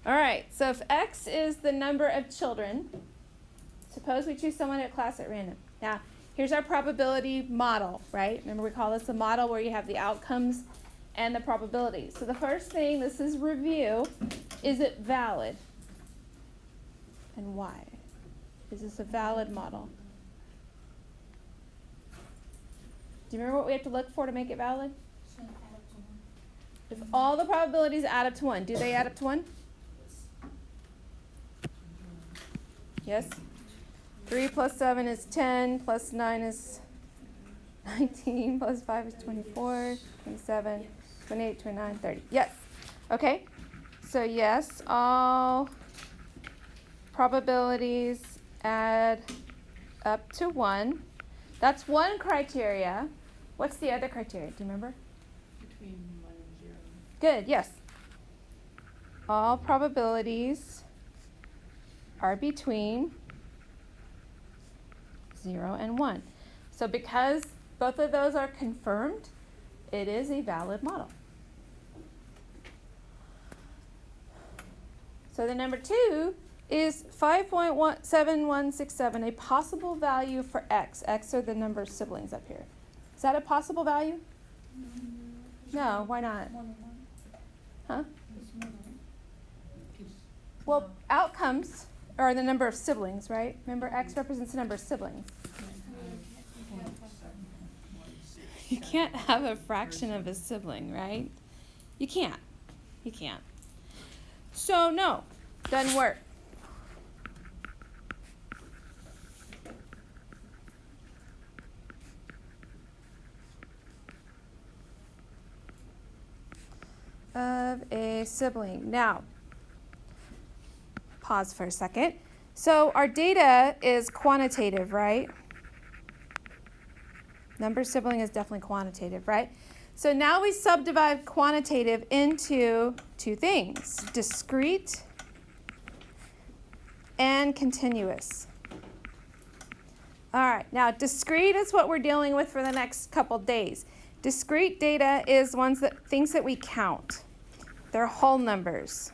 All right, so if X is the number of children, suppose we choose someone at class at random. Now, here's our probability model, right? Remember we call this a model where you have the outcomes and the probabilities. So the first thing, this is review, is it valid? And why? Is this a valid model? Do you remember what we have to look for to make it valid? If all the probabilities add up to 1, do they add up to 1? Yes? 3 plus 7 is 10, plus 9 is 19, plus 5 is 24, 27, 28, 29, 30. Yes. Okay. So yes, all probabilities add up to 1. That's one criteria. What's the other criteria? Do you remember? Between 1 and 0. Good, yes. All probabilities are between 0 and 1. So because both of those are confirmed, it is a valid model. So the number 2 is 5.7167, a possible value for X. X are the number of siblings up here. Is that a possible value? No, why not? Huh? Well, outcomes are the number of siblings, right? Remember, X represents the number of siblings. You can't have a fraction of a sibling, right? You can't. You can't. So, no, doesn't work. Of a sibling. Now, pause for a second. So our data is quantitative, right? Number of sibling is definitely quantitative, right? So now we subdivide quantitative into two things, discrete and continuous. All right, now discrete is what we're dealing with for the next couple days. Discrete data is things that we count. They're whole numbers,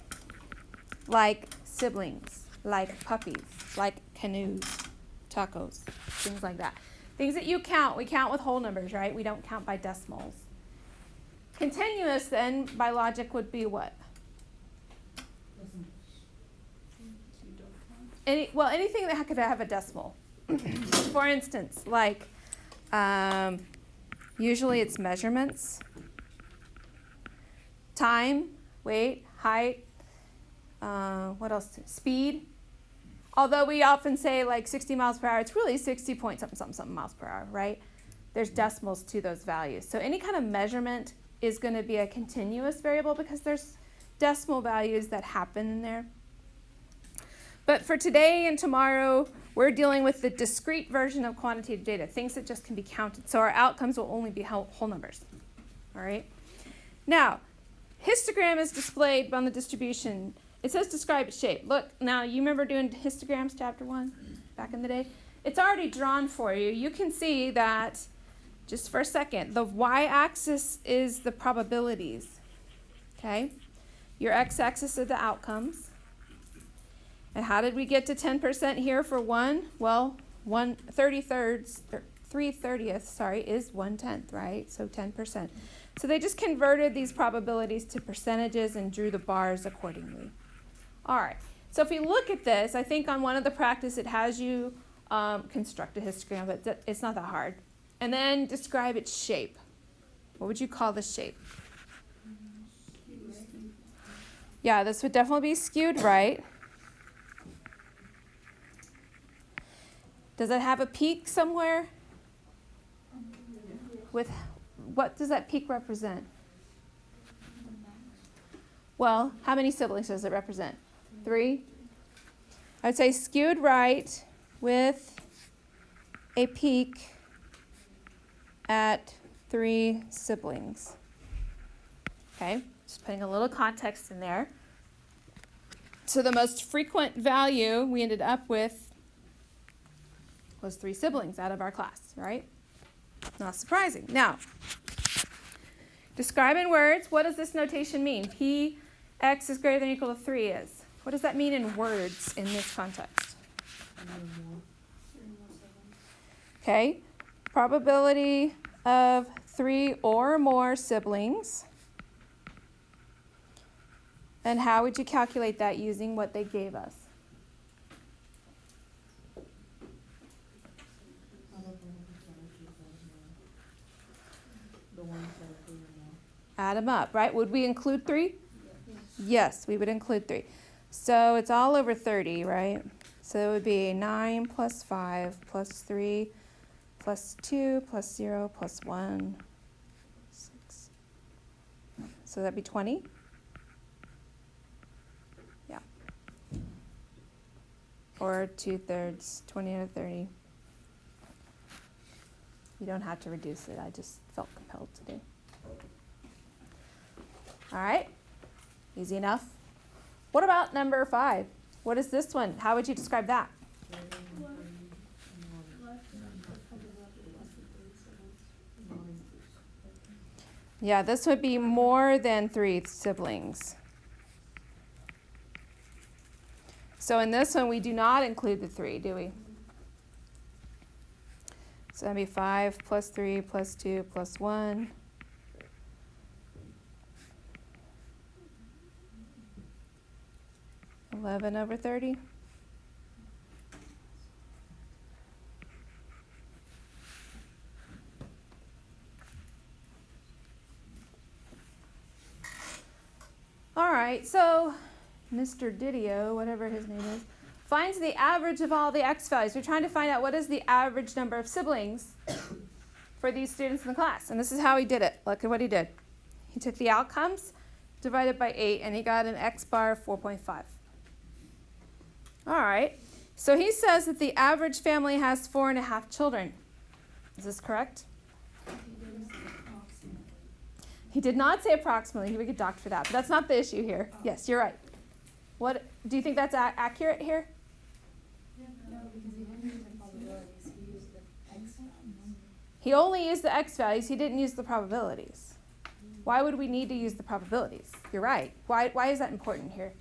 like siblings, like puppies, like canoes, tacos, things like that. Things that you count, we count with whole numbers, right? We don't count by decimals. Continuous, then, by logic, would be what? Anything that could have a decimal. For instance, like, usually it's measurements, time, weight, height, what else? Speed. Although we often say like 60 miles per hour, it's really 60 point something miles per hour, right? There's decimals to those values. So any kind of measurement is going to be a continuous variable because there's decimal values that happen in there. But for today and tomorrow, we're dealing with the discrete version of quantitative data, things that just can be counted. So our outcomes will only be whole numbers. All right? Now, histogram is displayed on the distribution. It says describe its shape. Look, now you remember doing histograms, chapter 1, back in the day? It's already drawn for you. You can see that, just for a second, the y-axis is the probabilities. Okay? Your x-axis are the outcomes. And how did we get to 10% here for 1? Well, 3/30 is 1/10, right? So 10%. So they just converted these probabilities to percentages and drew the bars accordingly. All right. So if you look at this, I think on one of the practice it has you construct a histogram, but it's not that hard. And then describe its shape. What would you call the shape? Yeah, this would definitely be skewed right. Does it have a peak somewhere? With what does that peak represent? Well, how many siblings does it represent? 3? I'd say skewed right with a peak at 3 siblings. Okay, just putting a little context in there. So the most frequent value we ended up with was 3 siblings out of our class, right? Not surprising. Now, describe in words, what does this notation mean? P x is greater than or equal to 3 is? What does that mean in words in this context? Okay, probability of 3 or more siblings. And how would you calculate that using what they gave us? Add them up, right? Would we include 3? Yes, we would include 3. So it's all over 30, right? So it would be 9 plus 5 plus 3 plus 2 plus 0 plus 1, 6. So that'd be 20. Yeah. Or 2/3, 20 out of 30. You don't have to reduce it. I just felt compelled to do. All right. Easy enough. What about number 5? What is this one? How would you describe that? Yeah, this would be more than 3 siblings. So in this one, we do not include the 3, do we? So that'd be 5 plus 3 plus 2 plus 1. (11 over 30). All right, so Mr. Didio, whatever his name is, finds the average of all the x values. We're trying to find out what is the average number of siblings for these students in the class. And this is how he did it. Look at what he did. He took the outcomes, divided by 8, and he got an x bar of 4.5. All right, so he says that the average family has 4.5 children. Is this correct? He did not say approximately. He would get docked for that, but that's not the issue here. Yes, you're right. What do you think that's accurate here? No, because he didn't use the probabilities. He used the x values. He only used the x values. He didn't use the probabilities. Why would we need to use the probabilities? You're right. Why is that important here?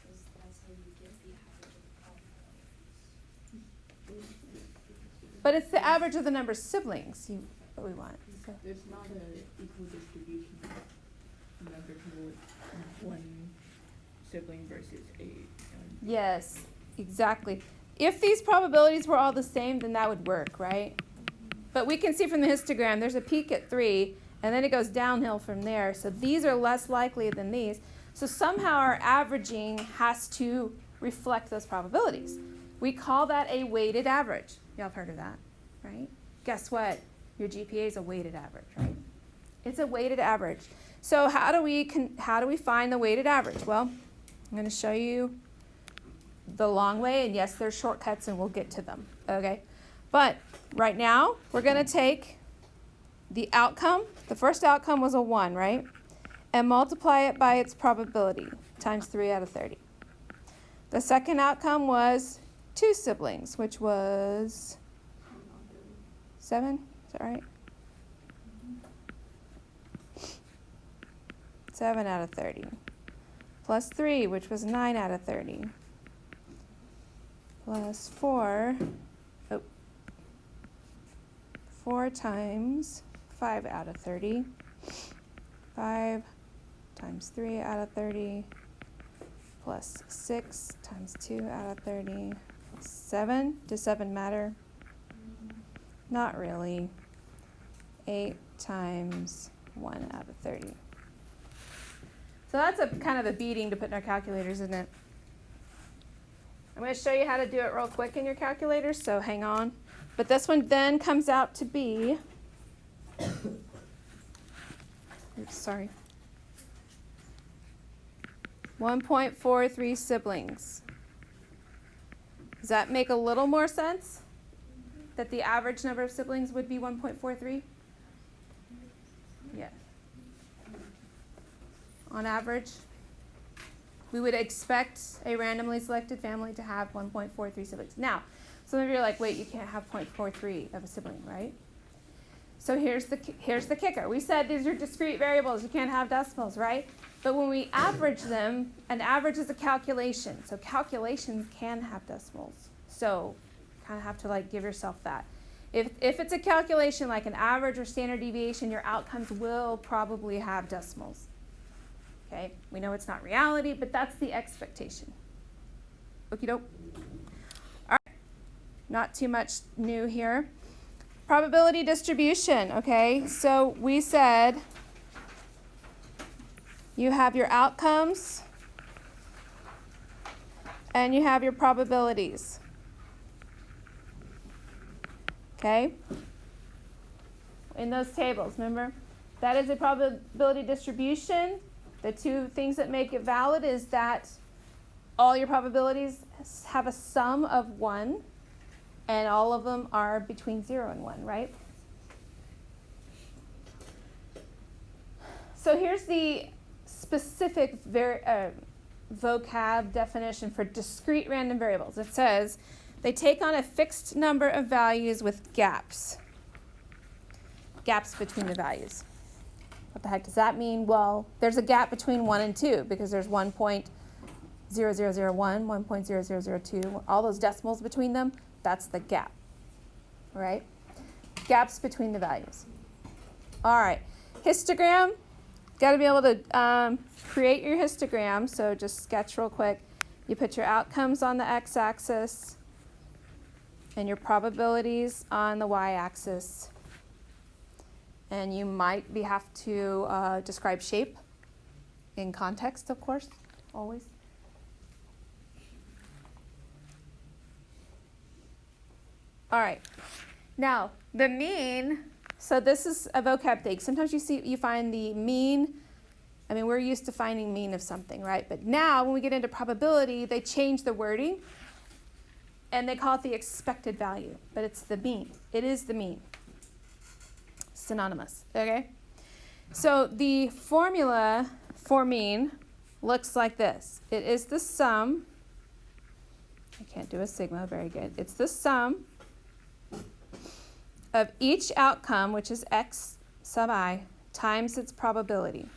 Because that's how you get the average of the probabilities. But it's the average of the number of siblings that we want. So. There's not an equal distribution of numbers with one sibling versus 8. Yes, exactly. If these probabilities were all the same, then that would work, right? But we can see from the histogram, there's a peak at 3, and then it goes downhill from there. So these are less likely than these. So somehow our averaging has to reflect those probabilities. We call that a weighted average. Y'all have heard of that, right? Guess what? Your GPA is a weighted average, right? It's a weighted average. So how do we find the weighted average? Well, I'm going to show you the long way, and yes, there's shortcuts, and we'll get to them, okay? But right now, we're going to take the outcome. The first outcome was a 1, right? And multiply it by its probability, times 3 out of 30. The second outcome was 2 siblings, which was 7. Is that right? 7 out of 30. Plus 3, which was 9 out of 30. Plus 4. 4 times 5 out of 30. 5 times 3 out of 30. Plus 6 times 2 out of 30. Plus 7. Does 7 matter? Not really. 8 times 1 out of 30. So that's a kind of a beating to put in our calculators, isn't it? I'm going to show you how to do it real quick in your calculator, so hang on. But this one then comes out to be, oops, sorry, 1.43 siblings. Does that make a little more sense? That the average number of siblings would be 1.43? Yes. On average, we would expect a randomly selected family to have 1.43 siblings. Now, some of you are like, wait, you can't have 0.43 of a sibling, right? So here's the kicker. We said these are discrete variables. You can't have decimals, right? But when we average them, an average is a calculation. So calculations can have decimals. So you kind of have to like give yourself that. If it's a calculation like an average or standard deviation, your outcomes will probably have decimals. Okay, we know it's not reality, but that's the expectation. Okie doke. All right, not too much new here. Probability distribution, okay? So we said you have your outcomes and you have your probabilities. Okay? In those tables, remember? That is a probability distribution. The two things that make it valid is that all your probabilities have a sum of 1, and all of them are between 0 and 1, right? So here's the specific vocab definition for discrete random variables. It says they take on a fixed number of values with gaps. Gaps between the values. What the heck does that mean? Well, there's a gap between 1 and 2 because there's 1.0001, 1.0002, all those decimals between them, that's the gap, right? Gaps between the values. All right, histogram, got to be able to create your histogram, so just sketch real quick. You put your outcomes on the x-axis and your probabilities on the y-axis. And you might have to describe shape in context, of course, always. All right, now the mean, so this is a vocab thing. Sometimes you find the mean, I mean, we're used to finding mean of something, right? But now when we get into probability, they change the wording and they call it the expected value, but it's the mean. It is the mean. Synonymous, okay? So the formula for mean looks like this. It is the sum, I can't do a sigma, very good. It's the sum of each outcome, which is x sub I, times its probability,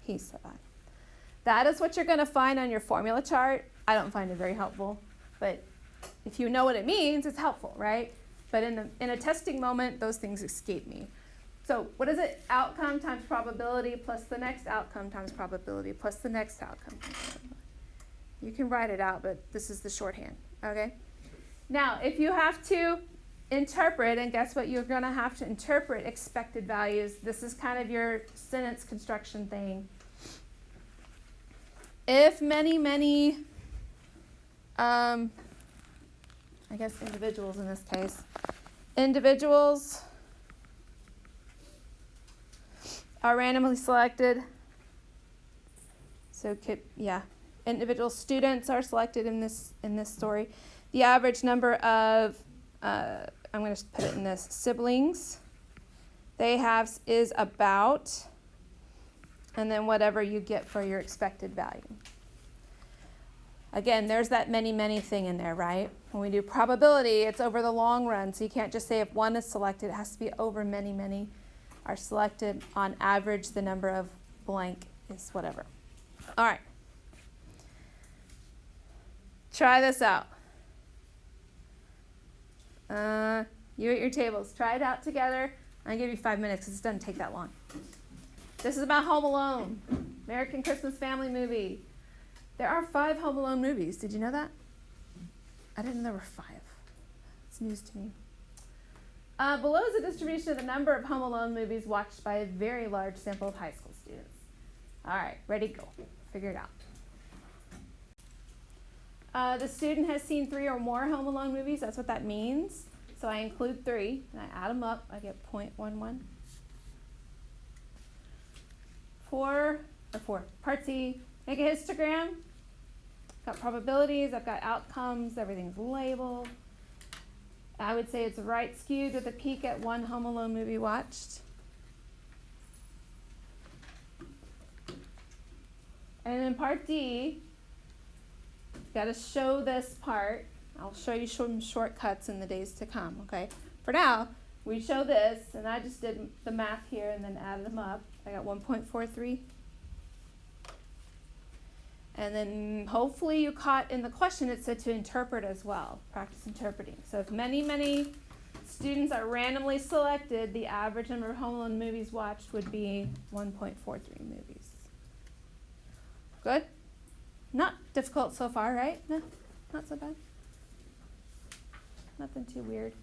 p sub I. That is what you're going to find on your formula chart. I don't find it very helpful, but if you know what it means, it's helpful, right? But in a testing moment, those things escape me. So what is it? Outcome times probability plus the next outcome times probability plus the next outcome times probability. You can write it out, but this is the shorthand, okay? Now, if you have to interpret, and guess what you're going to have to interpret expected values. This is kind of your sentence construction thing. If many, I guess individuals in this case, individuals are randomly selected. So individual students are selected in this story. The average number of I'm going to put it in this, siblings they have is about, and then whatever you get for your expected value. Again, there's that many thing in there, right? When we do probability, it's over the long run, so you can't just say if one is selected, it has to be over many are selected. On average, the number of blank is whatever. All right. Try this out. You at your tables, try it out together. I'll give you 5 minutes because it doesn't take that long. This is about Home Alone, American Christmas family movie. There are 5 Home Alone movies. Did you know that? I didn't know there were 5. It's news to me. Below is a distribution of the number of Home Alone movies watched by a very large sample of high school students. All right, ready, go. Figure it out. The student has seen 3 or more Home Alone movies. That's what that means. So I include 3, and I add them up. I get 0.11. 4. Part C. Make a histogram. Got probabilities. I've got outcomes. Everything's labeled. I would say it's right skewed with a peek at 1 Home Alone movie watched. And in part D, got to show this part. I'll show you some shortcuts in the days to come, okay? For now, we show this, and I just did the math here and then added them up. I got 1.43. And then hopefully you caught in the question it said to interpret as well, practice interpreting. So if many students are randomly selected, the average number of Home Alone movies watched would be 1.43 movies. Good? Not difficult so far, right? No, not so bad. Nothing too weird.